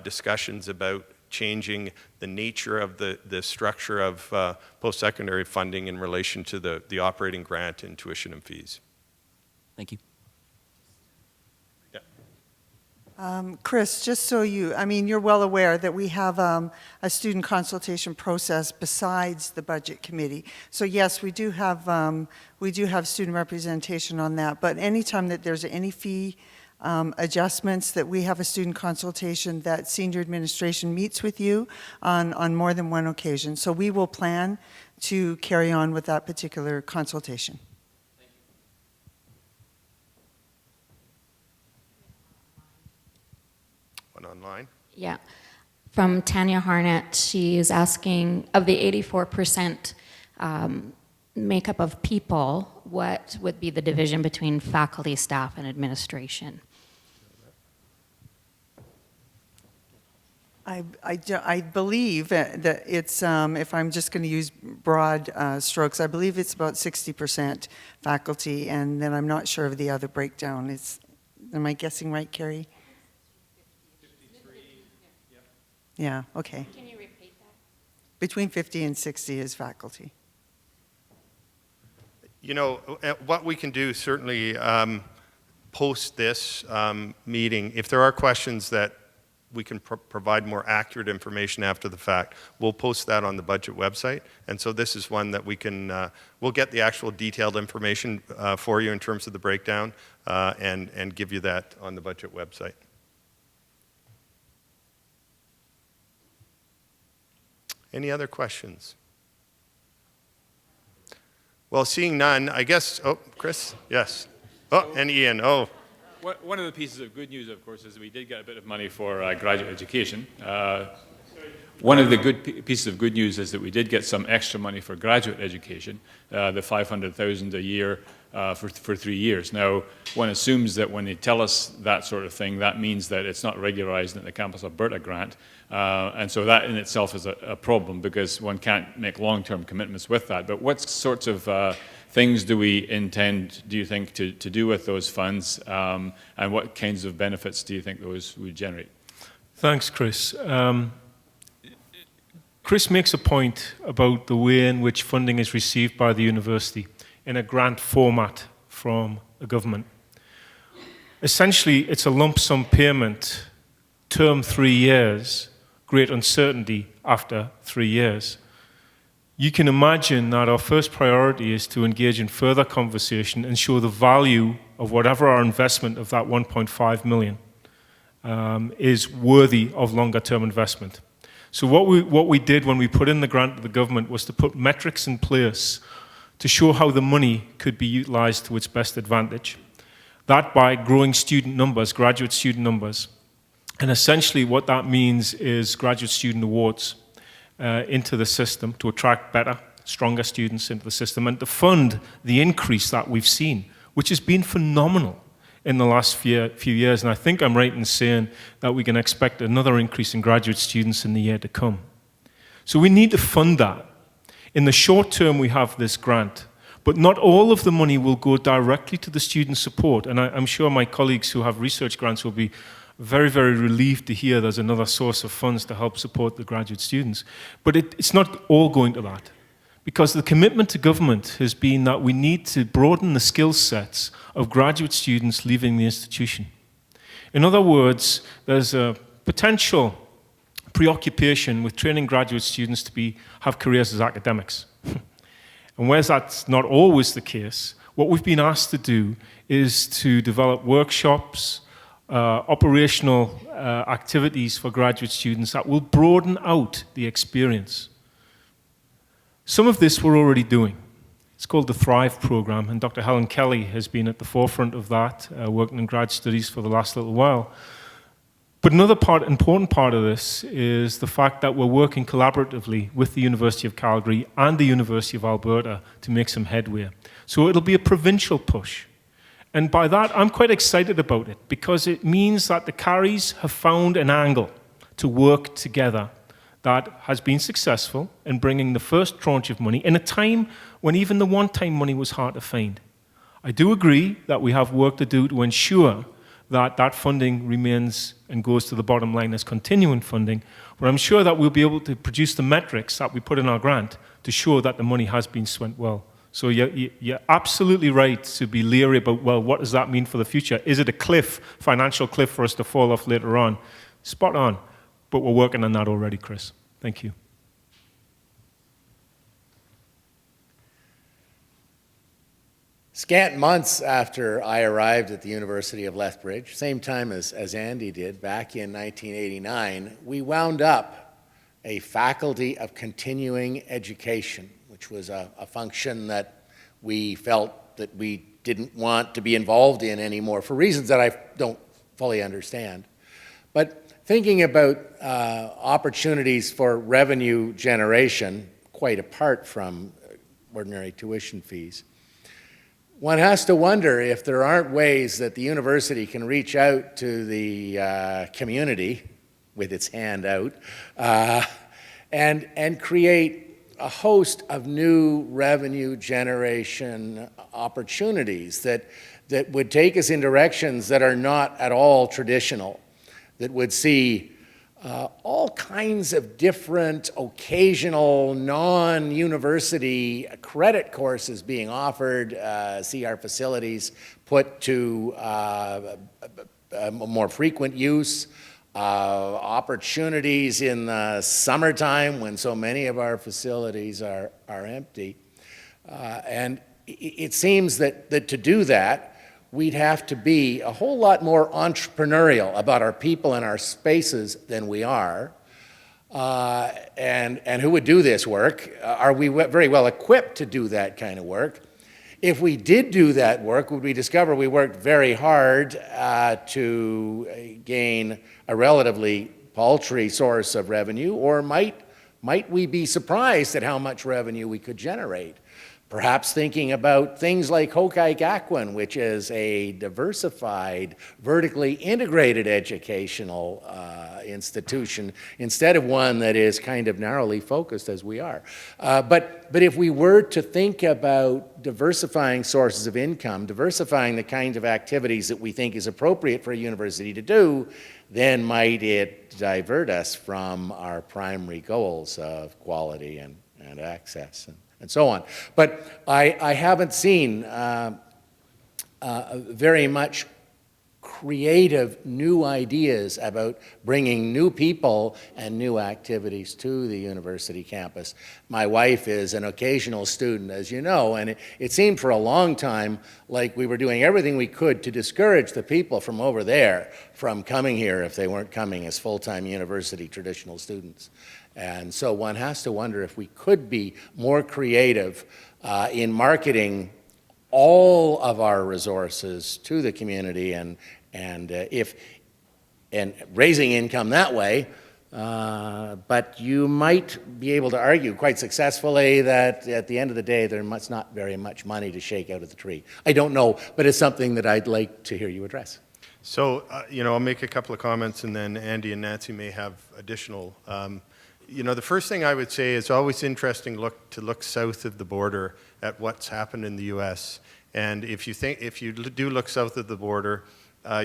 discussions about changing the nature of the structure of post-secondary funding in relation to the operating grant and tuition and fees. Thank you. Chris, just so you're well aware that we have a student consultation process besides the budget committee. So yes, we do have student representation on that. But anytime that there's any fee adjustments, that we have a student consultation, that senior administration meets with you on more than one occasion. So we will plan to carry on with that particular consultation. Online. Yeah. From Tanya Harnett, she is asking, of the 84% makeup of people, what would be the division between faculty, staff, and administration? I believe that it's, if I'm just going to use broad strokes, I believe it's about 60% faculty, and then I'm not sure of the other breakdown. Am I guessing right, Carrie? Yeah, okay. Can you repeat that? Between 50 and 60 is faculty. You know, what we can do, certainly post this meeting, if there are questions that we can provide more accurate information after the fact, we'll post that on the budget website. And so this is one that we can, we'll get the actual detailed information for you in terms of the breakdown and give you that on the budget website. Any other questions? Well, seeing none, I guess, oh, Chris? Yes. Oh, and Ian, oh. One of the pieces of good news, of course, is that we did get a bit of money for graduate education. One of the pieces of good news is that we did get some extra money for graduate education, the $500,000 a year for 3 years. Now, one assumes that when they tell us that sort of thing, that means that it's not regularized in the Campus Alberta grant. And so that in itself is a problem because one can't make long-term commitments with that. But what sorts of things do we intend, do you think, to do with those funds? And what kinds of benefits do you think those would generate? Thanks, Chris. Chris makes a point about the way in which funding is received by the university in a grant format from the government. Essentially, it's a lump sum payment, term 3 years, great uncertainty after 3 years. You can imagine that our first priority is to engage in further conversation and show the value of whatever our investment of that 1.5 million is worthy of longer term investment. So what we did when we put in the grant to the government was to put metrics in place to show how the money could be utilized to its best advantage. That by growing student numbers, graduate student numbers. And essentially what that means is graduate student awards into the system to attract better, stronger students into the system and to fund the increase that we've seen, which has been phenomenal in the last few years. And I think I'm right in saying that we can expect another increase in graduate students in the year to come. So we need to fund that. In the short term, we have this grant, but not all of the money will go directly to the student support. And I'm sure my colleagues who have research grants will be very, very relieved to hear there's another source of funds to help support the graduate students. But it's not all going to that. Because the commitment to government has been that we need to broaden the skill sets of graduate students leaving the institution. In other words, there's a potential preoccupation with training graduate students to have careers as academics. And whereas that's not always the case, what we've been asked to do is to develop workshops, operational activities for graduate students that will broaden out the experience. Some of this we're already doing. It's called the Thrive program, and Dr. Helen Kelly has been at the forefront of that, working in grad studies for the last little while. But another important part of this is the fact that we're working collaboratively with the University of Calgary and the University of Alberta to make some headway. So it'll be a provincial push. And by that, I'm quite excited about it, because it means that the Carries have found an angle to work together that has been successful in bringing the first tranche of money in a time when even the one-time money was hard to find. I do agree that we have work to do to ensure that that funding remains and goes to the bottom line as continuing funding, but I'm sure that we'll be able to produce the metrics that we put in our grant to show that the money has been spent well. So you're absolutely right to be leery about, well, what does that mean for the future? Is it a cliff, financial cliff for us to fall off later on? Spot on. But we're working on that already, Chris. Thank you. Scant months after I arrived at the University of Lethbridge, same time as Andy did back in 1989, we wound up a Faculty of Continuing Education, which was a function that we felt that we didn't want to be involved in anymore for reasons that I don't fully understand. But thinking about opportunities for revenue generation, quite apart from ordinary tuition fees, one has to wonder if there aren't ways that the university can reach out to the community with its hand out and create a host of new revenue generation opportunities that would take us in directions that are not at all traditional, that would see all kinds of different occasional non-university credit courses being offered, see our facilities put to more frequent use, opportunities in the summertime when so many of our facilities are empty. And it seems that to do that, we'd have to be a whole lot more entrepreneurial about our people and our spaces than we are. and who would do this work? Are we very well equipped to do that kind of work? If we did do that work, would we discover we worked very hard to gain a relatively paltry source of revenue, or might we be surprised at how much revenue we could generate? Perhaps thinking about things like Hokai-Gakuen, which is a diversified, vertically integrated educational institution, instead of one that is kind of narrowly focused as we are. But if we were to think about diversifying sources of income, diversifying the kinds of activities that we think is appropriate for a university to do, then might it divert us from our primary goals of quality and access and so on. But I haven't seen very much creative new ideas about bringing new people and new activities to the university campus. My wife is an occasional student, as you know, and it seemed for a long time like we were doing everything we could to discourage the people from over there from coming here if they weren't coming as full-time university traditional students. And so one has to wonder if we could be more creative in marketing all of our resources to the community and raising income that way. But you might be able to argue quite successfully that at the end of the day there must not very much money to shake out of the tree. I don't know, but it's something that I'd like to hear you address. So, I'll make a couple of comments, and then Andy and Nancy may have additional. The first thing I would say is always interesting to look south of the border at what's happened in the U.S. And if you do look south of the border,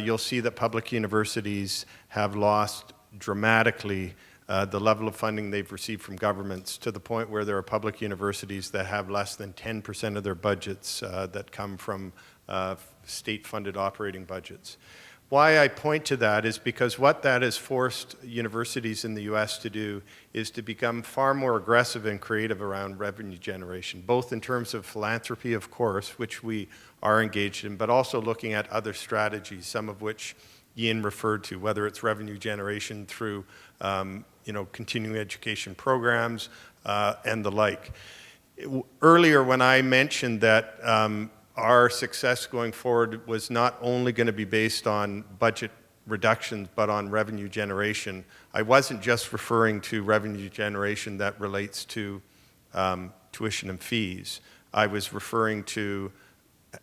you'll see that public universities have lost dramatically the level of funding they've received from governments, to the point where there are public universities that have less than 10% of their budgets that come from state-funded operating budgets. Why I point to that is because what that has forced universities in the U.S. to do is to become far more aggressive and creative around revenue generation, both in terms of philanthropy, of course, which we are engaged in, but also looking at other strategies, some of which Ian referred to, whether it's revenue generation through continuing education programs and the like. Earlier, when I mentioned that our success going forward was not only going to be based on budget reductions, but on revenue generation, I wasn't just referring to revenue generation that relates to tuition and fees. I was referring to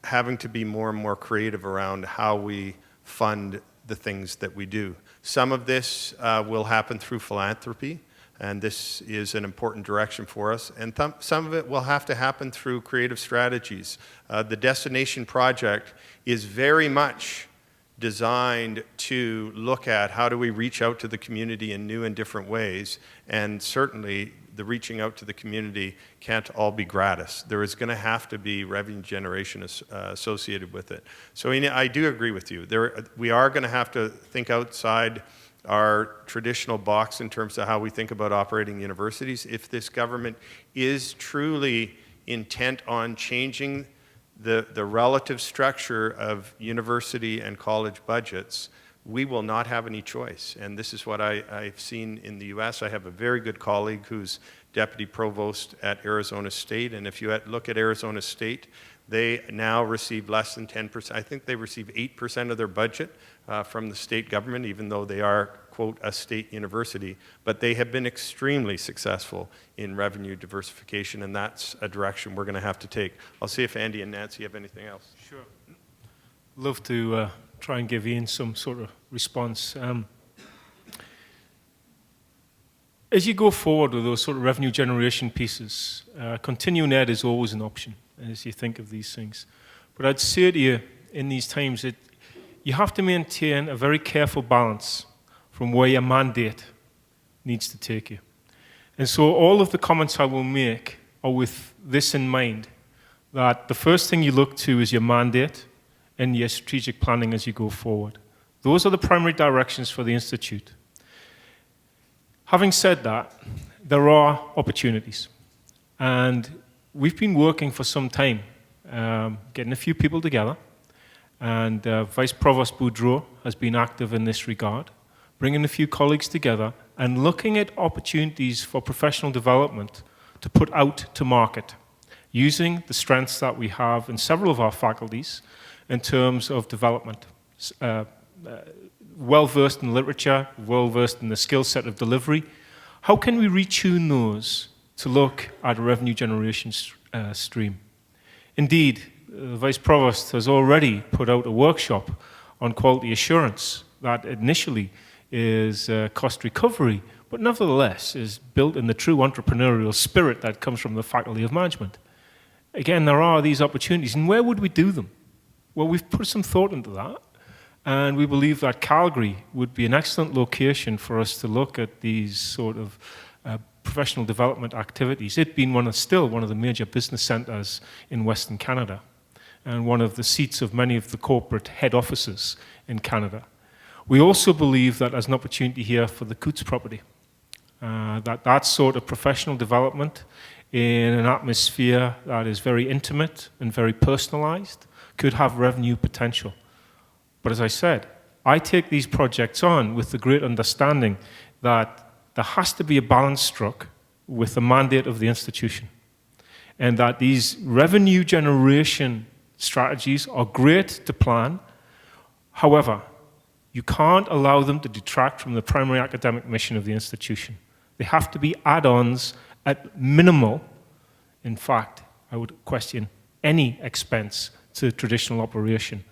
having to be more and more creative around how we fund the things that we do. Some of this will happen through philanthropy, and this is an important direction for us. And some of it will have to happen through creative strategies. The Destination Project is very much designed to look at how do we reach out to the community in new and different ways, and certainly the reaching out to the community can't all be gratis. There is going to have to be revenue generation associated with it. So I do agree with you. We are going to have to think outside our traditional box in terms of how we think about operating universities. If this government is truly intent on changing the relative structure of university and college budgets, we will not have any choice. And this is what I've seen in the US. I have a very good colleague who's deputy provost at Arizona State, and if you look at Arizona State, they now receive less than 10%. I think they receive 8% of their budget from the state government, even though they are, quote, a state university. But they have been extremely successful in revenue diversification, and that's a direction we're going to have to take. I'll see if Andy and Nancy have anything else. Sure. Love to try and give Ian some sort of response. As you go forward with those sort of revenue generation pieces, continuing ed is always an option as you think of these things. But I'd say to you in these times that you have to maintain a very careful balance from where your mandate needs to take you. And so all of the comments I will make are with this in mind, that the first thing you look to is your mandate and your strategic planning as you go forward. Those are the primary directions for the Institute. Having said that, there are opportunities. And we've been working for some time, getting a few people together, and Vice Provost Boudreau has been active in this regard, bringing a few colleagues together and looking at opportunities for professional development to put out to market, using the strengths that we have in several of our faculties in terms of development. Well-versed in literature, well-versed in the skill set of delivery. How can we retune those to look at a revenue generation stream? Indeed, the Vice Provost has already put out a workshop on quality assurance that initially is cost recovery, but nevertheless is built in the true entrepreneurial spirit that comes from the Faculty of Management. Again, there are these opportunities, and where would we do them? Well, we've put some thought into that, and we believe that Calgary would be an excellent location for us to look at these sort of professional development activities, it being still one of the major business centers in Western Canada, and one of the seats of many of the corporate head offices in Canada. We also believe that there's an opportunity here for the Coutts property, that sort of professional development in an atmosphere that is very intimate and very personalized could have revenue potential. But as I said, I take these projects on with the great understanding that there has to be a balance struck with the mandate of the institution, and that these revenue generation strategies are great to plan. However, you can't allow them to detract from the primary academic mission of the institution. They have to be add-ons at minimal. In fact, I would question any expense to traditional operation.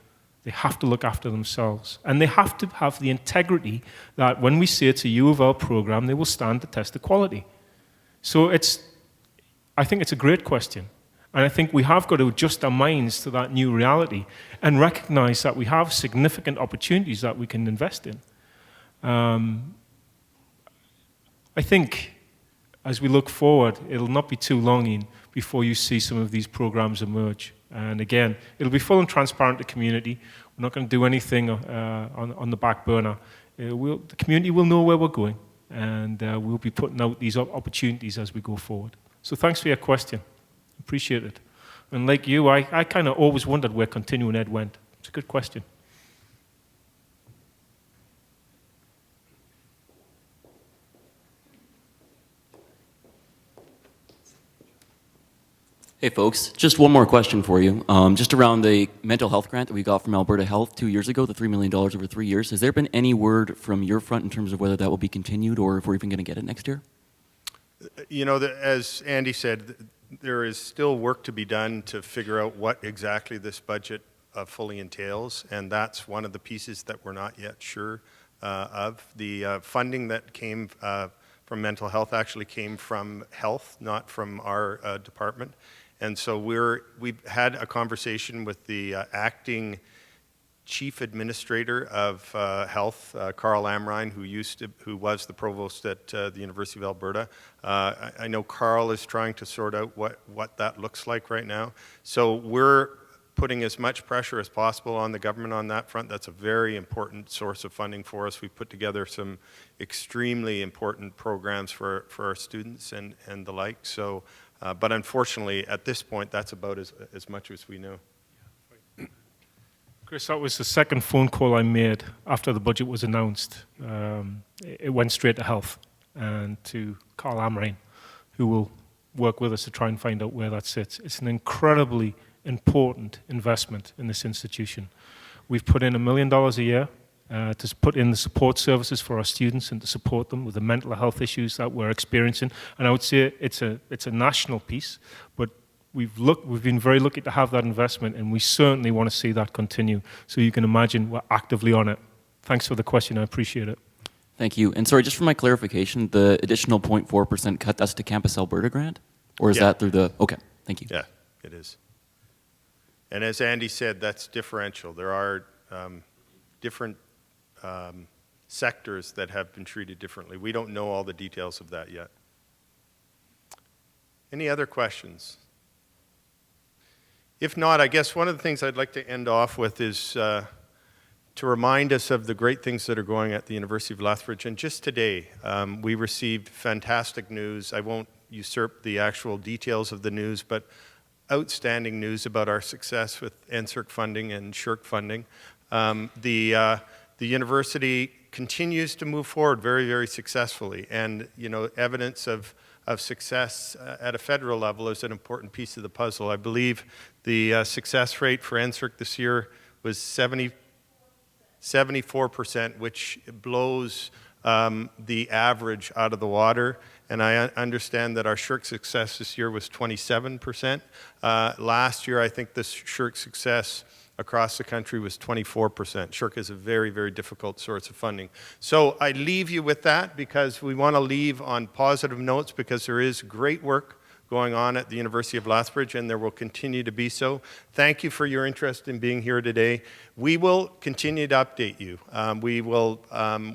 They have to look after themselves. And they have to have the integrity that when we say it's a U of L program, they will stand the test of quality. So I think it's a great question. And I think we have got to adjust our minds to that new reality and recognize that we have significant opportunities that we can invest in. I think as we look forward, it'll not be too long before you see some of these programs emerge. And again, it'll be full and transparent to community. We're not going to do anything on the back burner. The community will know where we're going, and we'll be putting out these opportunities as we go forward. So thanks for your question. Appreciate it. And like you, I kind of always wondered where continuing ed went. It's a good question. Hey folks, just one more question for you. Just around the mental health grant that we got from Alberta Health 2 years ago, the $3 million over 3 years. Has there been any word from your front in terms of whether that will be continued or if we're even going to get it next year? You know, as Andy said, there is still work to be done to figure out what exactly this budget fully entails, and that's one of the pieces that we're not yet sure of. The funding that came from mental health actually came from health, not from our department. And so we've had a conversation with the acting chief administrator of health, Carl Amrine, who was the provost at the University of Alberta. I know Carl is trying to sort out what that looks like right now. So we're putting as much pressure as possible on the government on that front. That's a very important source of funding for us. We've put together some extremely important programs for our students and the like. So, but unfortunately, at this point, that's about as much as we know. Chris, that was the second phone call I made after the budget was announced. It went straight to health and to Carl Amrine, who will work with us to try and find out where that sits. It's an incredibly important investment in this institution. We've put in $1 million a year to put in the support services for our students and to support them with the mental health issues that we're experiencing. And I would say it's a national piece, but we've been very lucky to have that investment, and we certainly want to see that continue. So you can imagine we're actively on it. Thanks for the question. I appreciate it. Thank you. And sorry, just for my clarification, the additional 0.4% cut, that's to Campus Alberta grant? Or is that through the, okay, thank you. Yeah, it is. And as Andy said, that's differential. There are different sectors that have been treated differently. We don't know all the details of that yet. Any other questions? If not, I guess one of the things I'd like to end off with is to remind us of the great things that are going at the University of Lethbridge. And just today, we received fantastic news. I won't usurp the actual details of the news, but outstanding news about our success with NSERC funding and SSHRC funding. The the university continues to move forward very, very successfully. And, evidence of success at a federal level is an important piece of the puzzle. I believe the success rate for NSERC this year was 74%, which blows the average out of the water. And I understand that our SSHRC success this year was 27%. Last year, I think the SSHRC success across the country was 24%. SSHRC is a very, very difficult source of funding. So I leave you with that because we want to leave on positive notes, because there is great work going on at the University of Lethbridge, and there will continue to be so. Thank you for your interest in being here today. We will continue to update you. We will,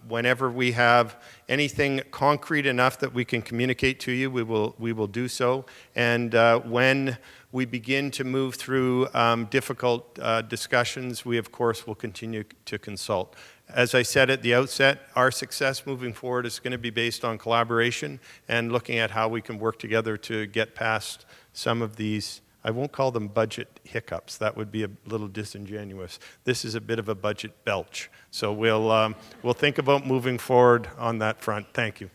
whenever we have anything concrete enough that we can communicate to you, we will do so. And when we begin to move through difficult discussions, we of course will continue to consult. As I said at the outset, our success moving forward is going to be based on collaboration and looking at how we can work together to get past some of these, I won't call them budget hiccups. That would be a little disingenuous. This is a bit of a budget belch. So we'll think about moving forward on that front. Thank you.